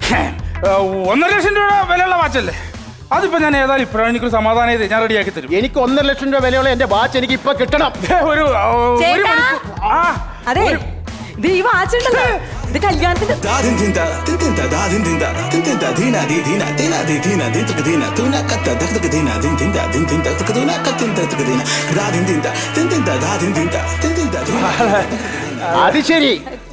1.5 ലക്ഷം രൂപ വിലയുള്ള വാച്ചല്ലേ? അതിപ്പോ ഞാൻ ഏതായാലും ഇപ്പോഴാണ് എനിക്കൊരു സമാധാനം ചെയ്ത് ഞാൻ റെഡിയാക്കി തരും. എനിക്ക് 1.5 ലക്ഷം രൂപ വിലയുള്ള എന്റെ വാച്ച് എനിക്ക് ഇപ്പൊ കിട്ടണം. ഒരു അതെ, ഇത് ഈ വാച്ച് ഉണ്ടല്ലോ, ഇത് കല്യാണത്തിന് അത് ശരി.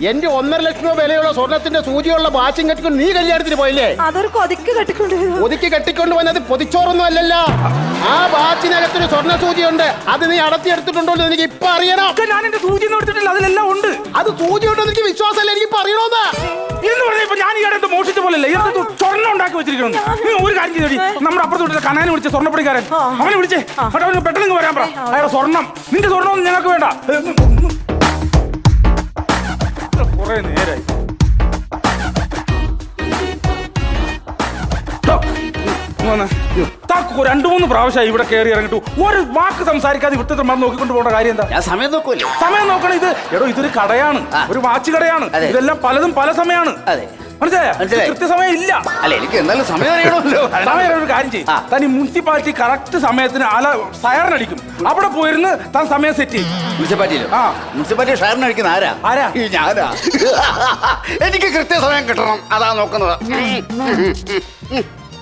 എന്റെ 1.5 ലക്ഷം രൂപ വിലയുള്ള സ്വർണത്തിന്റെ സൂചിയുള്ള വാച്ചും കെട്ടിക്കൊണ്ട് നീ കല്യാണത്തിന് പോയില്ലേ? അതൊരു കൊതിക്ക് കെട്ടിക്കൊണ്ട് ഒതുക്കി കെട്ടിക്കൊണ്ട് വന്നത് പൊതിച്ചോറൊന്നും അല്ലല്ലോ. ആ വാച്ചിനകത്തൊരു സ്വർണ്ണ സൂചിയുണ്ട്. അത് നീ അടത്തിയെടുത്തിട്ടുണ്ടോ എന്ന് എനിക്ക് ഇപ്പൊ അറിയണം. ഞാൻ എന്റെ സൂചി ഒന്നും എടുത്തിട്ടില്ല, അതിലെല്ലാം ഉണ്ട്. അത് സൂചി ഉണ്ടെന്ന് എനിക്ക് വിശ്വാസമല്ല, എനിക്ക് ഇപ്പൊ അറിയണോന്ന്. എന്ന് പറഞ്ഞപ്പോ ഞാൻ ഈ ഇടത്ത് മോഷിച്ച പോലല്ലേ സ്വർണ്ണം ഉണ്ടാക്കി വെച്ചിരിക്കണം. നീ ഒരു കാര്യം ചെയ്തോടി, നമ്മുടെ അപ്പുറത്ത് കനാനെ വിളിച്ച സ്വർണ്ണപ്പടിക്കാരൻ, അവനെ വിളിച്ചേ, അവന് പെട്ടെന്ന് വരാൻ പറ. അയാളെ സ്വർണം, നിന്റെ സ്വർണ്ണം ഞങ്ങൾക്ക് വേണ്ട. കുറെ നേരായി. താക്കു 2-3 പ്രാവശ്യമായി ഇവിടെ കയറി ഇറങ്ങിട്ടു ഒരു വാക്ക് സംസാരിക്കാതെ വിട്ടത്തിൽ മറന്ന് നോക്കിക്കൊണ്ട് പോകേണ്ട കാര്യം എന്താ? ഞാൻ സമയം നോക്കൂല്ലേ? സമയം നോക്കണം. ഇതൊരു കടയാണ്, ഒരു വാച്ച് കടയാണ്. ഇതെല്ലാം പലതും പല സമയമാണ്. മനസ്സിലായോ? കൃത്യസമയം ഇല്ല. അല്ല, എനിക്ക് എന്തായാലും സമയം അറിയണമല്ലോ. സമയം ഒരു കാര്യം ചെയ്യും, താൻ ഈ മുനിസിപ്പാലിറ്റി കറക്റ്റ് സമയത്തിന് സയറിനടിക്കും. അവിടെ പോയിരുന്ന് താൻ സമയം സെറ്റ് ചെയ്യും. മുനിസിപ്പാലിറ്റിയിലോ? മുനിസിപ്പാലിറ്റി ഷയറിന് അടിക്കുന്ന ആരാ? ഞാനാ. എനിക്ക് കൃത്യസമയം കിട്ടണം, അതാ നോക്കുന്നത്.